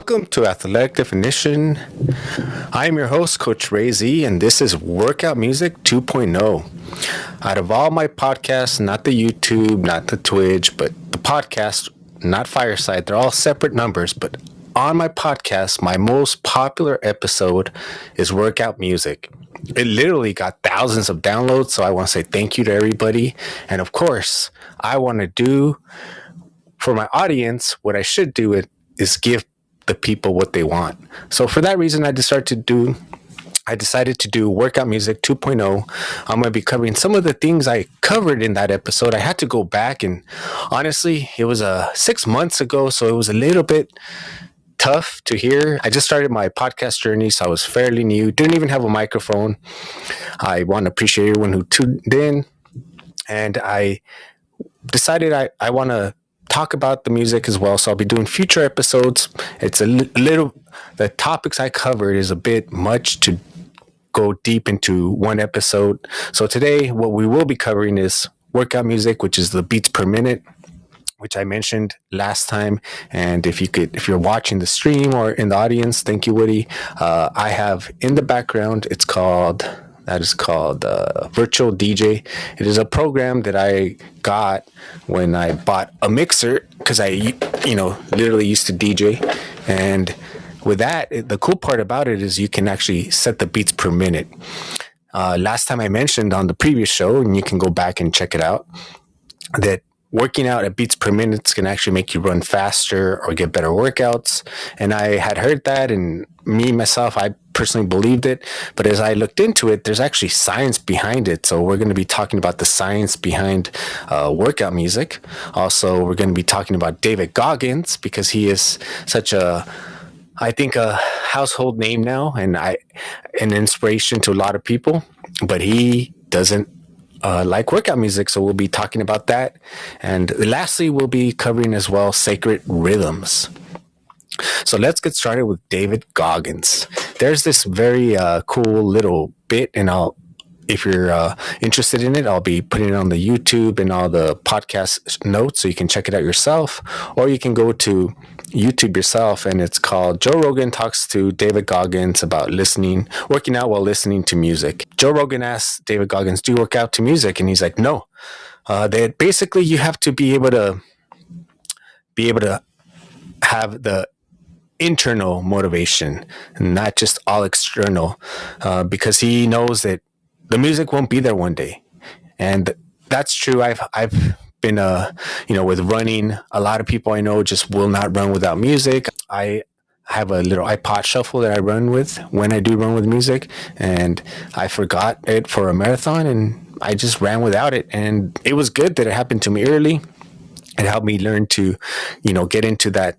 Welcome to Athletic Definition. I'm your host, Coach Ray Z, and this is Workout Music 2.0. Out of all my podcasts, not the YouTube, not the Twitch, but the podcast, not Fireside, they're all separate numbers, but on my podcast, my most popular episode is Workout Music. It literally got thousands of downloads, so I want to say thank you to everybody. And of course, I want to do for my audience what I should do is give the people what they want. So for that reason, I decided to do Workout Music 2.0. I'm going to be covering some of the things I covered in that episode. I had to go back, and honestly, it was 6 months ago, so it was a little bit tough to hear. I just started my podcast journey, so I was fairly new, didn't even have a microphone. I want to appreciate everyone who tuned in, and I decided I want to talk about the music as well. So I'll be doing future episodes. It's the topics I covered is a bit much to go deep into one episode. So today, what we will be covering is workout music, which is the beats per minute, which I mentioned last time. And if you're watching the stream or in the audience, thank you, Woody. I have in the background, that is called Virtual DJ. It is a program that I got when I bought a mixer because I, literally used to DJ. And with that, the cool part about it is you can actually set the beats per minute. Last time I mentioned on the previous show, and you can go back and check it out, that working out at beats per minute can actually make you run faster or get better workouts. And I had heard that, and myself, I personally believed it. But as I looked into it, there's actually science behind it. So we're going to be talking about the science behind workout music. Also, we're going to be talking about David Goggins, because he is such a household name now, and an inspiration to a lot of people. But he doesn't like workout music, so we'll be talking about that. And lastly, we'll be covering as well sacred rhythms. So let's get started with David Goggins. There's this very cool little bit, and if you're interested in it, I'll be putting it on the YouTube and all the podcast notes, so you can check it out yourself, or you can go to YouTube yourself, and it's called Joe Rogan Talks to David Goggins about working out while listening to music. Joe Rogan asks David Goggins, do you work out to music? And he's like, no. That basically you have to be able to have the internal motivation, not just all external, because he knows that the music won't be there one day. And that's true. I've been with running, a lot of people I know just will not run without music. I have a little iPod shuffle that I run with when I do run with music, and I forgot it for a marathon, and I just ran without it. And it was good that it happened to me early. It helped me learn to get into that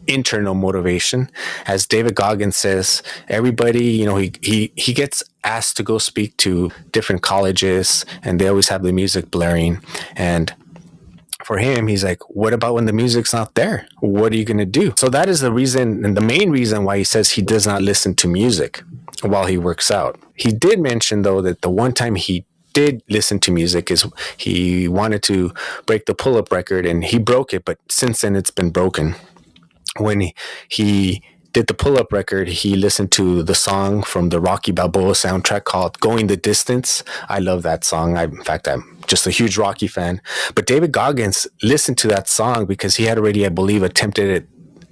internal motivation. As David Goggins says, everybody, he gets asked to go speak to different colleges, and they always have the music blaring. And for him, he's like, what about when the music's not there? What are you going to do? So that is the reason, and the main reason why he says he does not listen to music while he works out. He did mention, though, that the one time he did listen to music is he wanted to break the pull-up record, and he broke it, but since then it's been broken. When he did the pull-up record, he listened to the song from the Rocky Balboa soundtrack called Going the Distance. I love that song. I'm just a huge Rocky fan. But David Goggins listened to that song because he had already, I believe, attempted it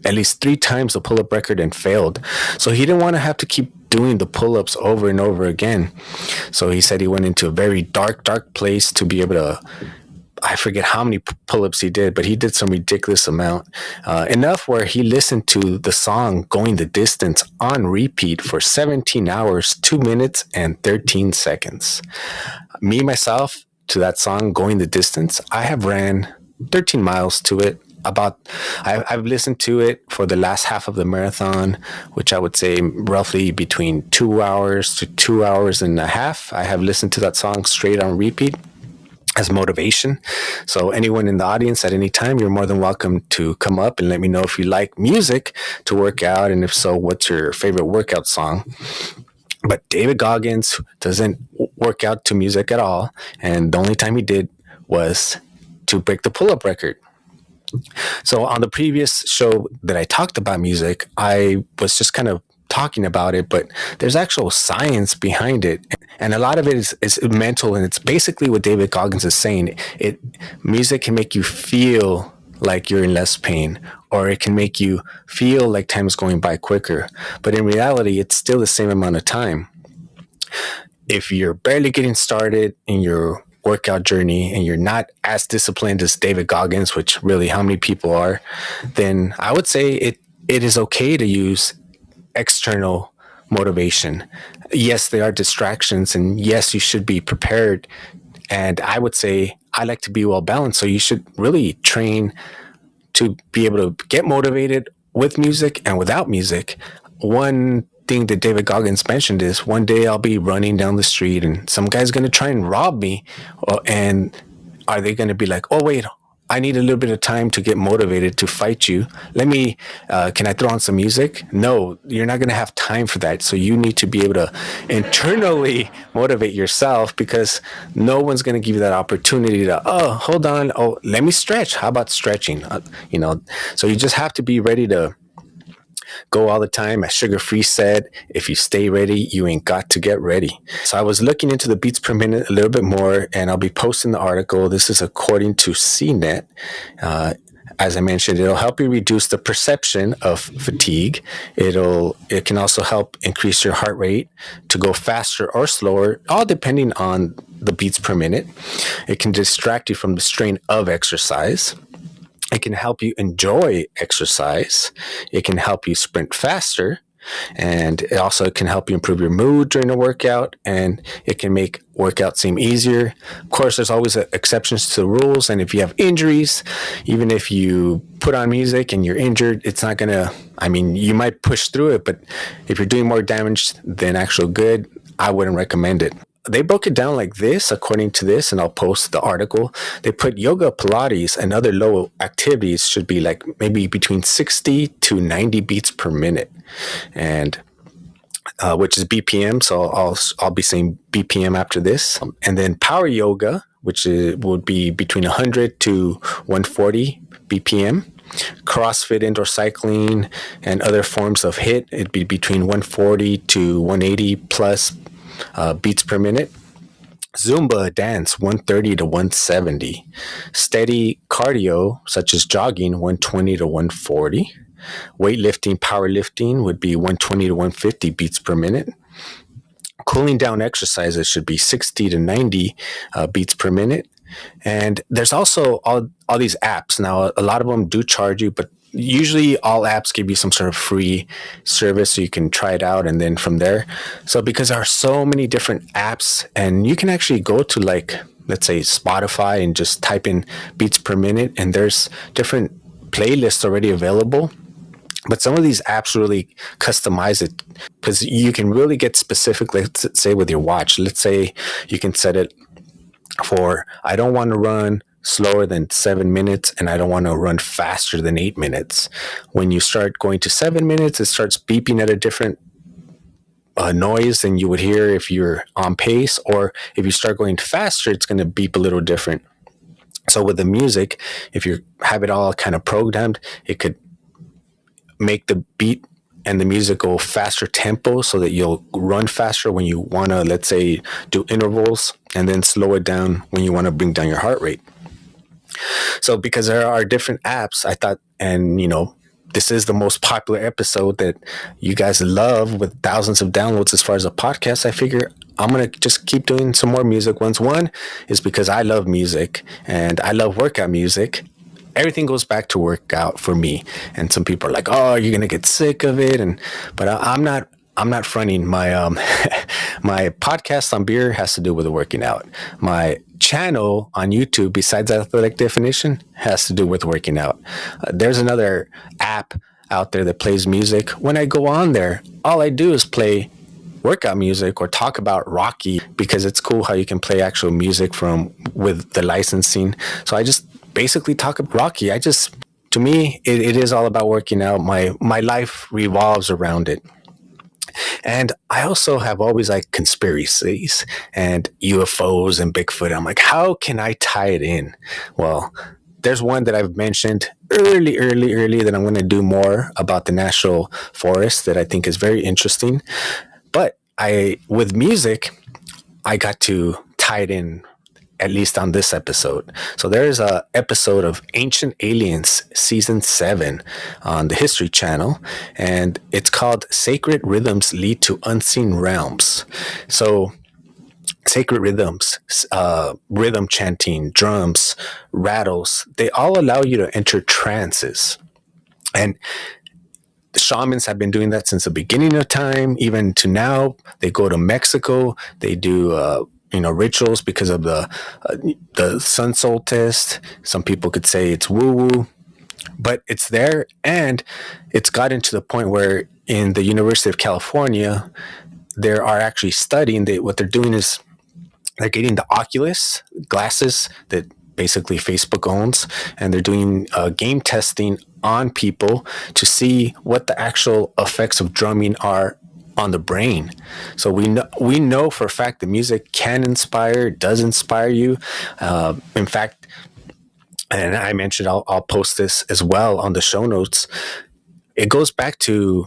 at least 3 times, the pull-up record, and failed. So he didn't want to have to keep doing the pull-ups over and over again. So he said he went into a very dark place to be able to, I forget how many pull-ups he did, but he did some ridiculous amount. Enough where he listened to the song Going the Distance on repeat for 17 hours, 2 minutes, and 13 seconds. Me, myself, to that song Going the Distance, I have ran 13 miles to it. I've listened to it for the last half of the marathon, which I would say roughly between 2 hours to 2 hours and a half. I have listened to that song straight on repeat as motivation. So anyone in the audience at any time, you're more than welcome to come up and let me know if you like music to work out, and if so, what's your favorite workout song. But David Goggins doesn't work out to music at all, and the only time he did was to break the pull-up record. So on the previous show that I talked about music, I was just kind of talking about it, but there's actual science behind it. And a lot of it is mental, and it's basically what David Goggins is saying. It Music can make you feel like you're in less pain, or it can make you feel like time is going by quicker. But in reality, it's still the same amount of time. If you're barely getting started in your workout journey and you're not as disciplined as David Goggins, which really how many people are, then I would say it is okay to use external motivation. Yes, there are distractions, and yes, you should be prepared. And I would say I like to be well balanced. So you should really train to be able to get motivated with music and without music. One thing that David Goggins mentioned is one day I'll be running down the street and some guy's going to try and rob me. And are they going to be like, oh, wait, I need a little bit of time to get motivated to fight you. Can I throw on some music? No, you're not going to have time for that. So you need to be able to internally motivate yourself, because no one's going to give you that opportunity to, oh, hold on. Oh, let me stretch. How about stretching? So you just have to be ready to go all the time. As Sugar Free said, if you stay ready, you ain't got to get ready. So I was looking into the beats per minute a little bit more, and I'll be posting the article. This is according to CNET. As I mentioned, it'll help you reduce the perception of fatigue. It can also help increase your heart rate to go faster or slower, all depending on the beats per minute. It can distract you from the strain of exercise. It can help you enjoy exercise. It can help you sprint faster. And it also can help you improve your mood during a workout, and it can make workout seem easier. Of course, there's always exceptions to the rules. And if you have injuries, even if you put on music and you're injured, it's not going to, I mean, you might push through it, but if you're doing more damage than actual good, I wouldn't recommend it. They broke it down like this, according to this, and I'll post the article. They put yoga, Pilates, and other low activities should be like maybe between 60 to 90 beats per minute, and which is BPM. So I'll be saying BPM after this, and then power yoga, would be between 100 to 140 BPM. CrossFit, indoor cycling, and other forms of HIIT, it'd be between 140 to 180 plus beats per minute. Zumba dance 130 to 170. Steady cardio such as jogging 120 to 140. Weightlifting, powerlifting would be 120 to 150 beats per minute. Cooling down exercises should be 60 to 90 beats per minute. And there's also all these apps. Now, a lot of them do charge you, but usually all apps give you some sort of free service so you can try it out, and then from there. So because there are so many different apps, and you can actually go to, like, let's say Spotify and just type in beats per minute, and there's different playlists already available. But some of these apps really customize it, because you can really get specific. Let's say with your watch, let's say you can set it for, I don't want to run slower than 7 minutes, and I don't want to run faster than 8 minutes. When you start going to 7 minutes, it starts beeping at a different noise than you would hear if you're on pace, or if you start going faster, it's going to beep a little different. So with the music, if you have it all kind of programmed, it could make the beat and the music go faster tempo so that you'll run faster when you want to, let's say, do intervals, and then slow it down when you want to bring down your heart rate. So because there are different apps, I thought, and this is the most popular episode that you guys love with thousands of downloads as far as a podcast, I figure I'm going to just keep doing some more music ones. One is because I love music and I love workout music. Everything goes back to workout for me. And some people are like, "Oh, you're gonna get sick of it," but I'm not. I'm not fronting. My my podcast on beer has to do with the working out. My channel on YouTube, besides Athletic Definition, has to do with working out. There's another app out there that plays music. When I go on there, all I do is play workout music or talk about Rocky, because it's cool how you can play actual music with the licensing. So I just basically talk about Rocky. To me, it is all about working out. My life revolves around it. And I also have always like conspiracies and UFOs and Bigfoot. I'm like, how can I tie it in? Well, there's one that I've mentioned early that I'm going to do more about the national forest that I think is very interesting. But with music, I got to tie it in at least on this episode. So there's a episode of Ancient Aliens season 7 on the History Channel, and it's called Sacred Rhythms Lead to Unseen Realms. So sacred rhythms, rhythm chanting, drums, rattles, they all allow you to enter trances. And the shamans have been doing that since the beginning of time, even to now. They go to Mexico. They do, rituals because of the sun solstice. Some people could say it's woo woo, but it's there, and it's gotten to the point where in the University of California, they are actually studying. What they're doing is they're getting the Oculus glasses that basically Facebook owns, and they're doing game testing on people to see what the actual effects of drumming are on the brain. So we know for a fact that music can inspire, does inspire you. In fact, and I mentioned I'll post this as well on the show notes. It goes back to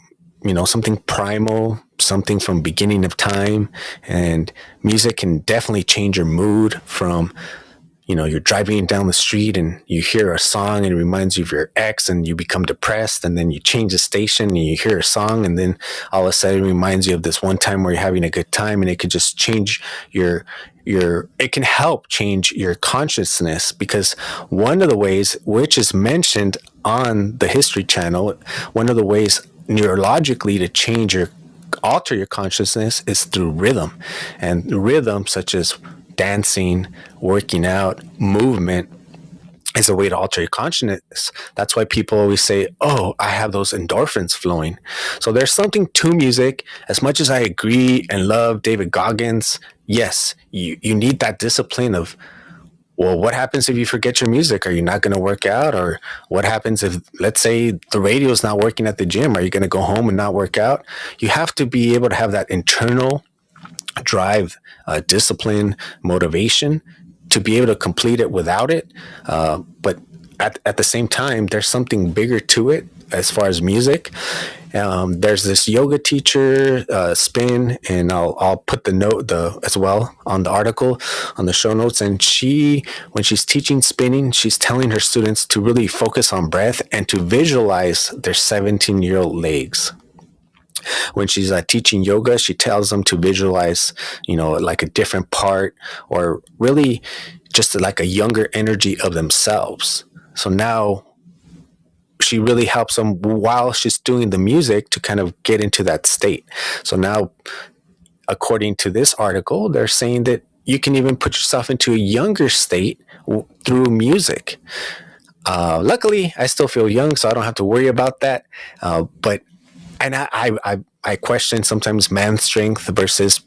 something primal, something from beginning of time, and music can definitely change your mood from you're driving down the street and you hear a song and it reminds you of your ex and you become depressed, and then you change the station and you hear a song and then all of a sudden it reminds you of this one time where you're having a good time, and it could just change it can help change your consciousness. Because one of the ways, which is mentioned on the History Channel, one of the ways neurologically to alter your consciousness is through rhythm. And rhythm such as dancing, working out, movement is a way to alter your consciousness. That's why people always say, oh, I have those endorphins flowing. So there's something to music. As much as I agree and love David Goggins, yes, you need that discipline of, well, what happens if you forget your music? Are you not going to work out? Or what happens if, let's say, the radio is not working at the gym? Are you going to go home and not work out? You have to be able to have that internal drive, discipline, motivation to be able to complete it without it. But at the same time, there's something bigger to it as far as music. There's this yoga teacher, Spin, and I'll put the note as well on the article on the show notes. And when she's teaching spinning, she's telling her students to really focus on breath and to visualize their 17-year-old legs. When she's teaching yoga, she tells them to visualize, like a different part, or really just like a younger energy of themselves. So now she really helps them while she's doing the music to kind of get into that state. So now, according to this article, they're saying that you can even put yourself into a younger state through music. Luckily, I still feel young, so I don't have to worry about that. But I question sometimes man's strength versus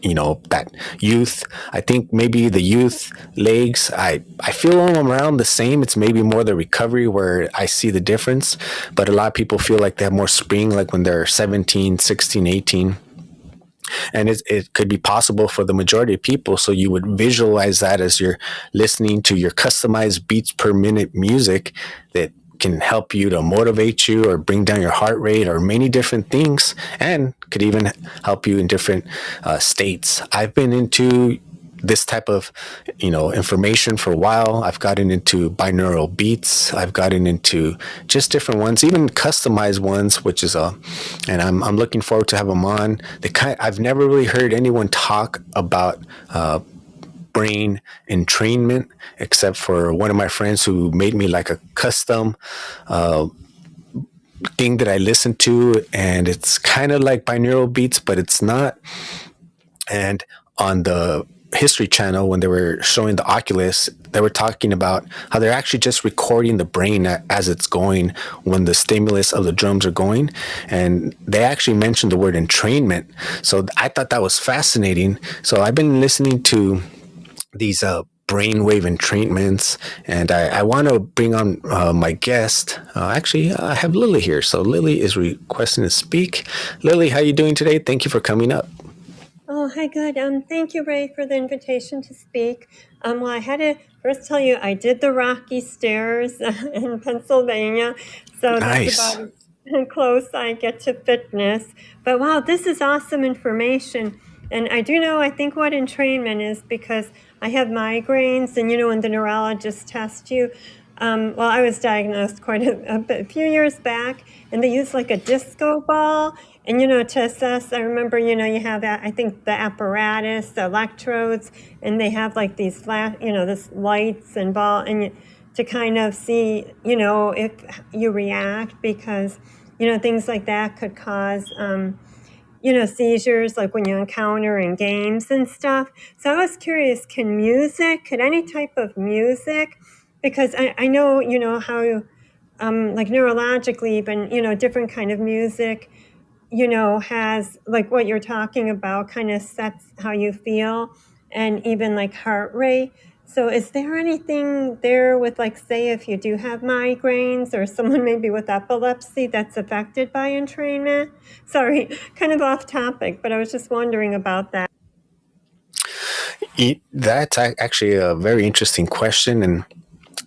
that youth. I think maybe the youth legs, I feel them around the same. It's maybe more the recovery where I see the difference, but a lot of people feel like they have more spring, like when they're 17, 16, 18. And it could be possible for the majority of people. So you would visualize that as you're listening to your customized beats per minute music that can help you to motivate you or bring down your heart rate or many different things, and could even help you in different states. I've been into this type of information for a while. I've gotten into binaural beats. I've gotten into just different ones, even customized ones, which is and I'm looking forward to have them on. I've never really heard anyone talk about brain entrainment, except for one of my friends who made me like a custom thing that I listen to, and it's kind of like binaural beats, but it's not. And on the History Channel, when they were showing the Oculus, they were talking about how they're actually just recording the brain as it's going when the stimulus of the drums are going. And they actually mentioned the word entrainment. So I thought that was fascinating. So I've been listening to these brainwave entrainments, and I want to bring on my guest. Actually, I have Lily here. So Lily is requesting to speak. Lily, how you doing today? Thank you for coming up. Oh, hi, good. Thank you, Ray, for the invitation to speak. Well, I had to first tell you I did the Rocky Stairs in Pennsylvania, so that's about Nice. as close I get to fitness. But wow, this is awesome information. And I do know, I think what entrainment is because I have migraines, and when the neurologist tests you, well, I was diagnosed quite a few years back, and they use like a disco ball, and to assess. I remember, you have that. I think the apparatus, the electrodes, and they have like these flash, this lights and ball, and to kind of see, if you react because, things like that could cause. Seizures like when you encounter in games and stuff. So I was curious, could any type of music, because I know, how, like neurologically, even, different kind of music, has like what you're talking about kind of sets how you feel and even like heart rate. So is there anything there with like, say, if you do have migraines or someone maybe with epilepsy that's affected by entrainment? Sorry, kind of off topic, but I was just wondering about that. That's actually a very interesting question. And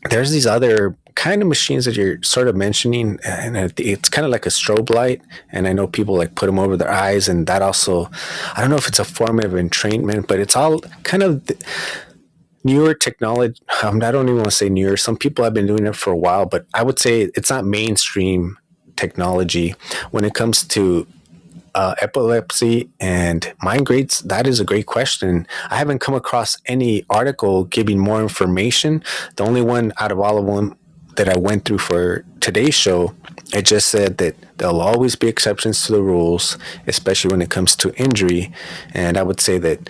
there's these other kind of machines that you're sort of mentioning, and it's kind of like a strobe light. And I know people like put them over their eyes, and that also, I don't know if it's a form of entrainment, but it's all kind of newer technology. I don't even want to say newer. Some people have been doing it for a while, but I would say it's not mainstream technology when it comes to epilepsy and migraines. That is a great question. I haven't come across any article giving more information. The only one out of all of them that I went through for today's show, it just said that there'll always be exceptions to the rules, especially when it comes to injury. And I would say that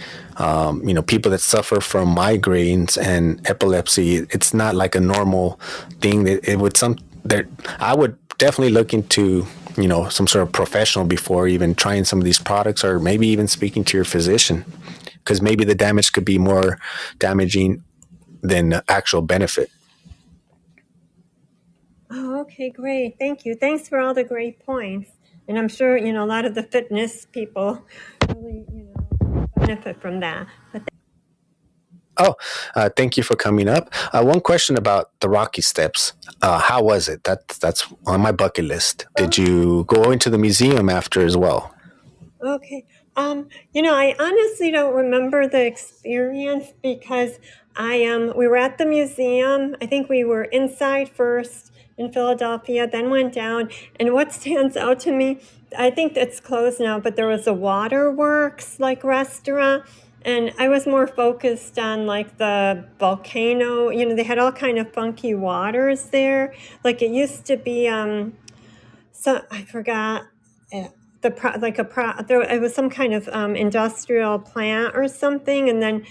people that suffer from migraines and epilepsy, it's not like a normal thing. That it would some that I would definitely look into some sort of professional before even trying some of these products, or maybe even speaking to your physician, because maybe the damage could be more damaging than the actual benefit. Oh, okay, great. Thank you. Thanks for all the great points. And I'm sure, a lot of the fitness people really, benefit from that. But Oh, thank you for coming up. One question about the Rocky Steps. How was it? That's on my bucket list. Did you go into the museum after as well? okay. I honestly don't remember the experience because we were at the museum. I think we were inside first in Philadelphia, then went down. And what stands out to me, I think it's closed now, but there was a waterworks like restaurant. And I was more focused on like the volcano. They had all kind of funky waters there. Like it used to be so I forgot uh, there it was some kind of industrial plant or something, and then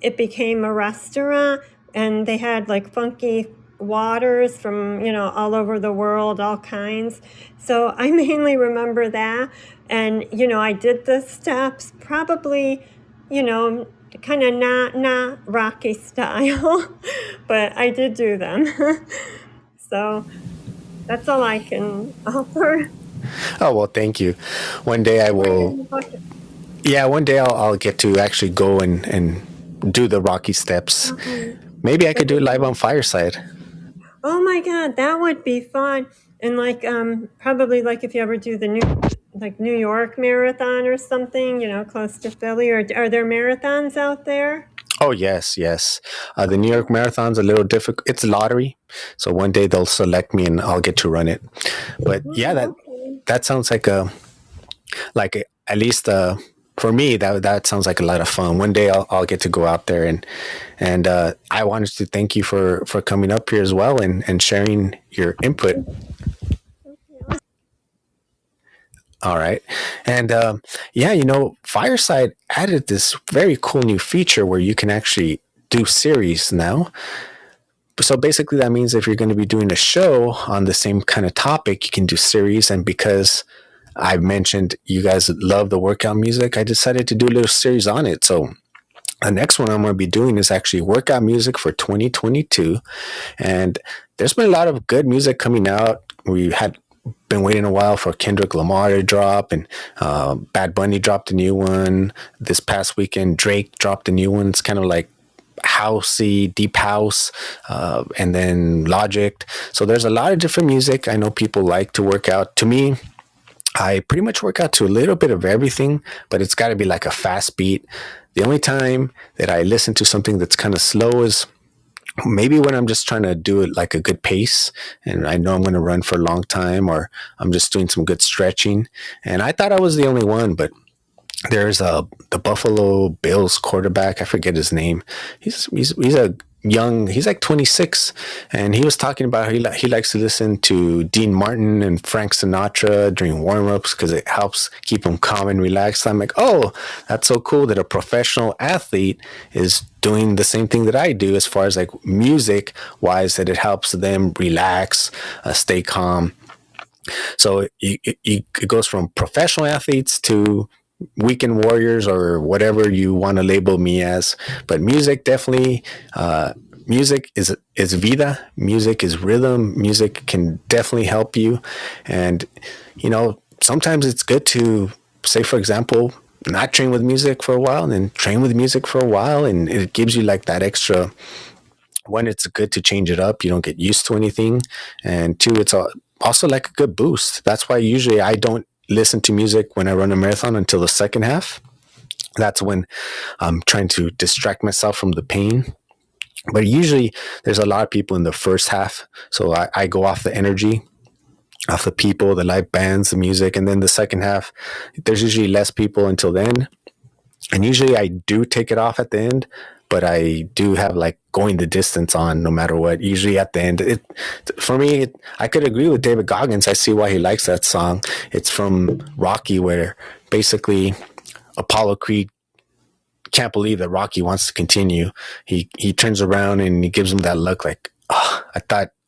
it became a restaurant, and they had like funky waters from all over the world, all kinds. So I mainly remember that, and I did the steps probably, you know kind of not Rocky style, but I did do them. So that's all I can offer. Oh well, thank you. One day I Were you will. in the bucket? Yeah, one day I'll get to actually go and do the Rocky Steps. Oh, Maybe I could that'd do be it live on great. Fireside. Oh my God, that would be fun. And like probably like if you ever do the New York marathon or something, close to Philly, or are there marathons out there? Oh yes, yes. The New York Oh, Marathon's a little difficult. It's a lottery, so one day they'll select me and I'll get to run it. But yeah, oh, that okay. that sounds at least for me that sounds like a lot of fun. One day I'll get to go out there, and I wanted to thank you for coming up here as well and sharing your input. Okay. All right. And yeah, Fireside added this very cool new feature where you can actually do series now. So basically, that means if you're going to be doing a show on the same kind of topic, you can do series. And because I mentioned you guys love the workout music, I decided to do a little series on it. So the next one I'm going to be doing is actually workout music for 2022. And there's been a lot of good music coming out. We had been waiting a while for Kendrick Lamar to drop, and Bad Bunny dropped a new one this past weekend. Drake dropped a new one. It's kind of like housey, deep house, and then Logic. So there's a lot of different music. I know people like to work out. To me, I pretty much work out to a little bit of everything, but it's got to be like a fast beat. The only time that I listen to something that's kind of slow is maybe when I'm just trying to do it like a good pace and I know I'm going to run for a long time, or I'm just doing some good stretching. And I thought I was the only one, but there's the Buffalo Bills quarterback. I forget his name. He's a young. He's like 26, and he was talking about how he likes to listen to Dean Martin and Frank Sinatra during warmups because it helps keep him calm and relaxed. I'm like, oh, that's so cool that a professional athlete is doing the same thing that I do as far as like music wise, that it helps them relax, stay calm. So it goes from professional athletes to weekend warriors or whatever you want to label me as. But music definitely, music is vida. Music is rhythm. Music can definitely help you. And, you know, sometimes it's good to say, for example, not train with music for a while and then train with music for a while. And it gives you like that extra. One, it's good to change it up. You don't get used to anything. And two, it's also like a good boost. That's why usually I don't listen to music when I run a marathon until the second half. That's when I'm trying to distract myself from the pain. But usually there's a lot of people in the first half. So I go off the energy, off the people, the live bands, the music. And then the second half, there's usually less people until then. And usually I do take it off at the end, but I do have like going the distance on no matter what. Usually at the end, for me, I could agree with David Goggins. I see why he likes that song. It's from Rocky, where basically Apollo Creed can't believe that Rocky wants to continue. He turns around and he gives him that look like, oh, I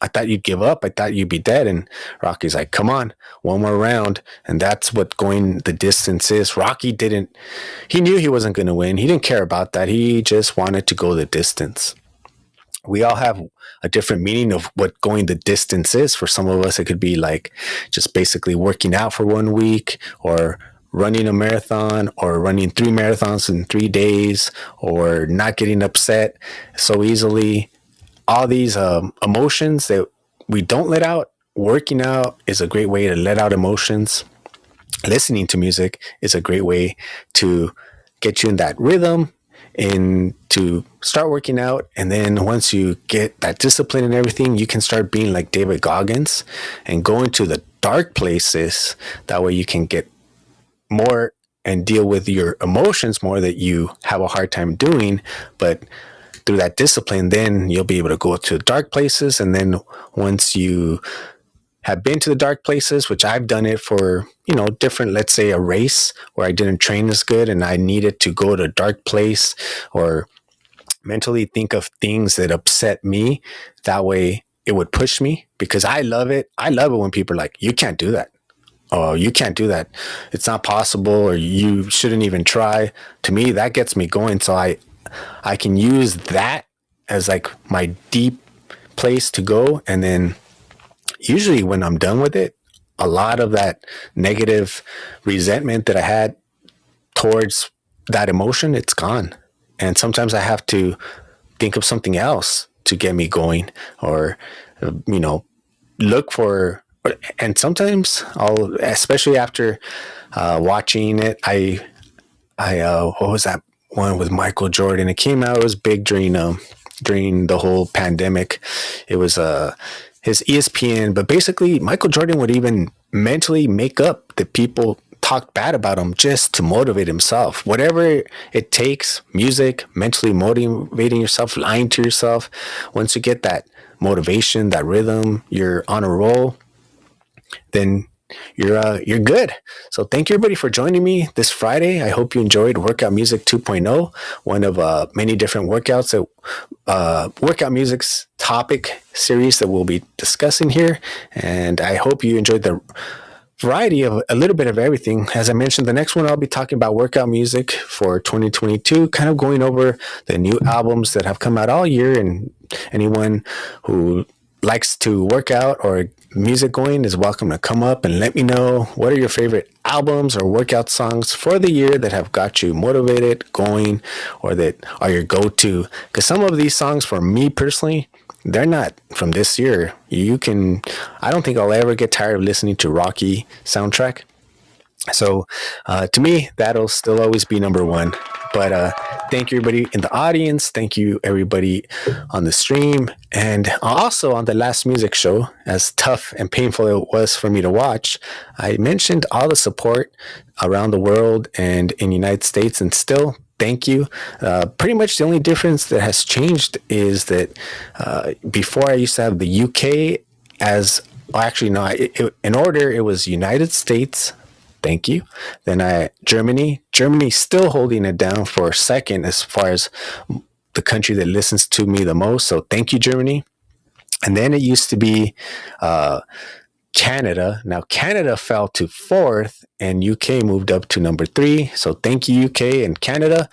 thought you'd give up. I thought you'd be dead. And Rocky's like, come on, one more round. And that's what going the distance is. He knew he wasn't going to win. He didn't care about that. He just wanted to go the distance. We all have a different meaning of what going the distance is. For some of us, it could be like just basically working out for 1 week, or running a marathon, or running 3 marathons in 3 days, or not getting upset so easily. All these emotions that we don't let out. Working out is a great way to let out emotions. Listening to music is a great way to get you in that rhythm and to start working out. And then once you get that discipline and everything, you can start being like David Goggins and go into the dark places. That way you can get more and deal with your emotions more that you have a hard time doing. But through that discipline, then you'll be able to go to the dark places. And then once you have been to the dark places, which I've done it for, different, let's say a race where I didn't train as good and I needed to go to a dark place or mentally think of things that upset me. That way it would push me, because I love it. I love it when people are like, you can't do that. Oh, you can't do that. It's not possible, or you shouldn't even try. To me, that gets me going. So I can use that as like my deep place to go. And then usually when I'm done with it, a lot of that negative resentment that I had towards that emotion, it's gone. And sometimes I have to think of something else to get me going, or, look for, and sometimes I'll, especially after watching it, what was that one with Michael Jordan? It came out, it was big during the whole pandemic. It was his ESPN, but basically Michael Jordan would even mentally make up that people talked bad about him just to motivate himself. Whatever it takes, music, mentally motivating yourself, lying to yourself. Once you get that motivation, that rhythm, you're on a roll, then you're good. So thank you everybody for joining me this Friday. I hope you enjoyed Workout Music 2.0, one of many different workouts that Workout Music's topic series that we'll be discussing here. And I hope you enjoyed the variety of a little bit of everything. As I mentioned, the next one I'll be talking about workout music for 2022, kind of going over the new albums that have come out all year, and anyone who likes to work out or music going is welcome to come up and let me know what are your favorite albums or workout songs for the year that have got you motivated, going, or that are your go-to. Because some of these songs, for me personally, they're not from this year. I don't think I'll ever get tired of listening to Rocky soundtrack. So to me, that'll still always be number one. But thank you, everybody in the audience. Thank you, everybody on the stream. And also on the last music show, as tough and painful it was for me to watch, I mentioned all the support around the world and in the United States. And still, thank you. Pretty much the only difference that has changed is that before I used to have the UK as, well, actually, no, in order, it was United States. Thank you. Then Germany still holding it down for second as far as the country that listens to me the most. So thank you, Germany. And then it used to be Canada. Now Canada fell to fourth and UK moved up to number 3. So thank you, UK and Canada.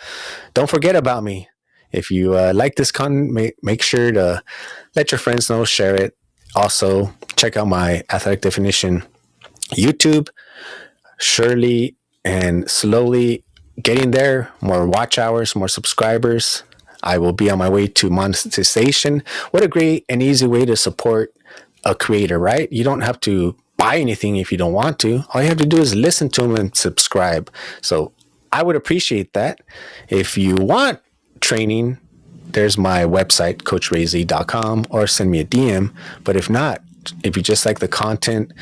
Don't forget about me. If you like this content, make sure to let your friends know, share it. Also, check out my Athletic Definition YouTube. Surely and slowly getting there, more watch hours, more subscribers. I will be on my way to monetization. What a great and easy way to support a creator, right? You don't have to buy anything if you don't want to. All you have to do is listen to them and subscribe. So I would appreciate that. If you want training, there's my website, coachrayz.com, or send me a DM. But if not, if you just like the content,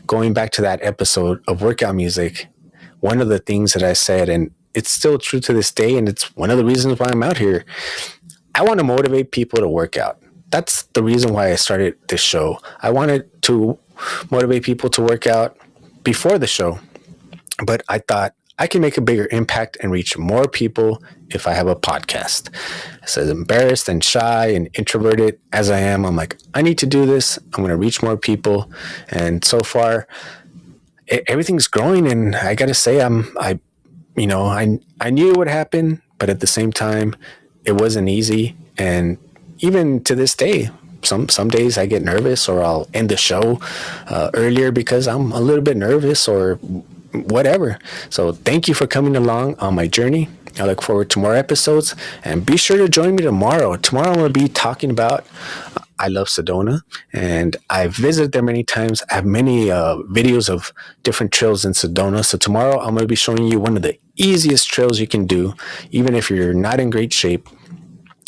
going back to that episode of workout music, one of the things that I said, and it's still true to this day, and it's one of the reasons why I'm out here, I want to motivate people to work out. That's the reason why I started this show. I wanted to motivate people to work out before the show, but I thought I can make a bigger impact and reach more people if I have a podcast. So as embarrassed and shy and introverted as I am, I'm like, I need to do this. I'm going to reach more people. And so far, everything's growing. And I got to say, I knew it would happen, but at the same time, it wasn't easy. And even to this day, some days I get nervous, or I'll end the show earlier because I'm a little bit nervous or whatever. So thank you for coming along on my journey. I look forward to more episodes, and be sure to join me tomorrow. Tomorrow I'm going to be talking about I love Sedona, and I've visited there many times. I have many videos of different trails in Sedona. So tomorrow I'm going to be showing you one of the easiest trails you can do, even if you're not in great shape.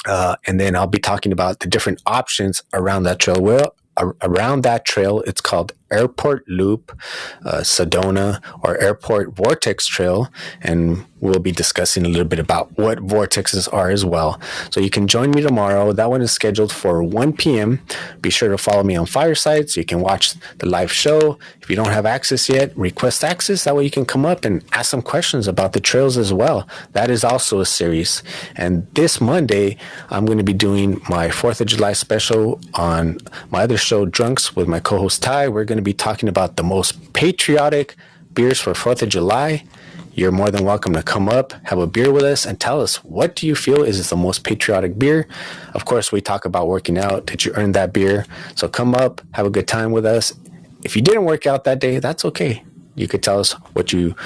And then I'll be talking about the different options around that trail. Well, around that trail, it's called Airport Loop, Sedona, or Airport Vortex Trail, and we'll be discussing a little bit about what vortexes are as well. So you can join me tomorrow. That one is scheduled for 1 p.m. Be sure to follow me on Fireside so you can watch the live show. If you don't have access yet, request access. That way you can come up and ask some questions about the trails as well. That is also a series. And this Monday, I'm going to be doing my 4th of July special on my other show, Drunks, with my co-host Ty. We're going to be talking about the most patriotic beers for 4th of July. You're more than welcome to come up, have a beer with us, and tell us, what do you feel is the most patriotic beer? Of course, we talk about working out. Did you earn that beer? So come up, have a good time with us. If you didn't work out that day, that's okay. You could tell us what you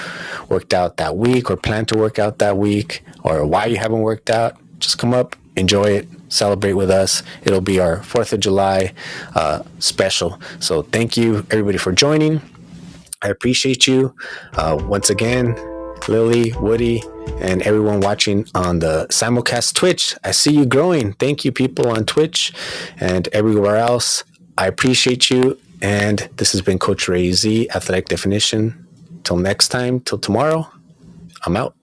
worked out that week or plan to work out that week, or why you haven't worked out. Just come up, enjoy it, celebrate with us. It'll be our 4th of July special. So thank you, everybody, for joining. I appreciate you. Once again, Lily, Woody, and everyone watching on the simulcast Twitch. I see you growing. Thank you, people on Twitch and everywhere else. I appreciate you. And this has been Coach Ray Z, Athletic Definition. Till next time, till tomorrow, I'm out.